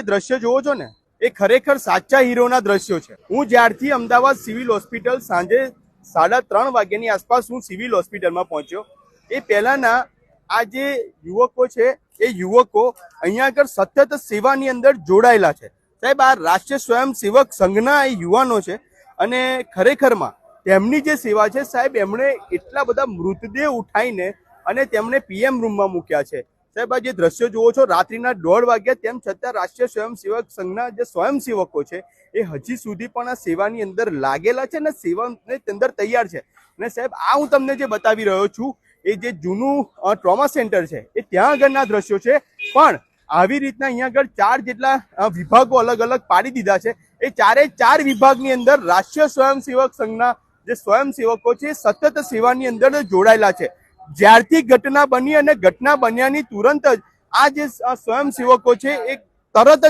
દ્રશ્ય જોવો છો ને, એ ખરેખર સાચા હીરોના દ્રશ્યો છે. હું જ્યારથી અમદાવાદ સિવિલ હોસ્પિટલ સાંજે 3:30 વાગ્યાની આસપાસ હું સિવિલ હોસ્પિટલમાં પહોંચ્યો, એ પહેલાના આ જે યુવકો છે એ યુવકો અહીંયા આગળ સતત સેવાની અંદર જોડાયેલા છે. સાહેબ, આ રાષ્ટ્રીય સ્વયંસેવક સંઘના એ યુવાનો છે અને ખરેખરમાં તેમની જે સેવા છે સાહેબ, એમણે એટલા બધા મૃતદેહ ઉઠાઈને અને તેમને પીએમ રૂમમાં મૂક્યા છે. સાહેબ, આ જે દ્રશ્યો જુઓ છો, રાત્રિના 1:30 વાગ્યા, તેમ છતાં રાષ્ટ્રીય સ્વયંસેવક સંઘના જે સ્વયંસેવકો છે એ હજી સુધી પણ આ સેવાની અંદર લાગેલા છે અને સેવાની અંદર તૈયાર છે. અને સાહેબ, આ હું તમને જે બતાવી રહ્યો છું એ જે જૂનું ટ્રોમા સેન્ટર છે એ ત્યાં આગળના દ્રશ્યો છે. પણ આવી રીતના અહીંયા આગળ 4 જેટલા વિભાગો અલગ અલગ પાડી દીધા છે. એ 4 વિભાગની અંદર રાષ્ટ્રીય સ્વયંસેવક સંઘના જે સ્વયંસેવકો છે સતત સેવાની અંદર જોડાયેલા છે. જ્યારથી ઘટના બની અને ઘટના બન્યાની તુરંત જ આ જે સ્વયંસેવકો છે એ તરત જ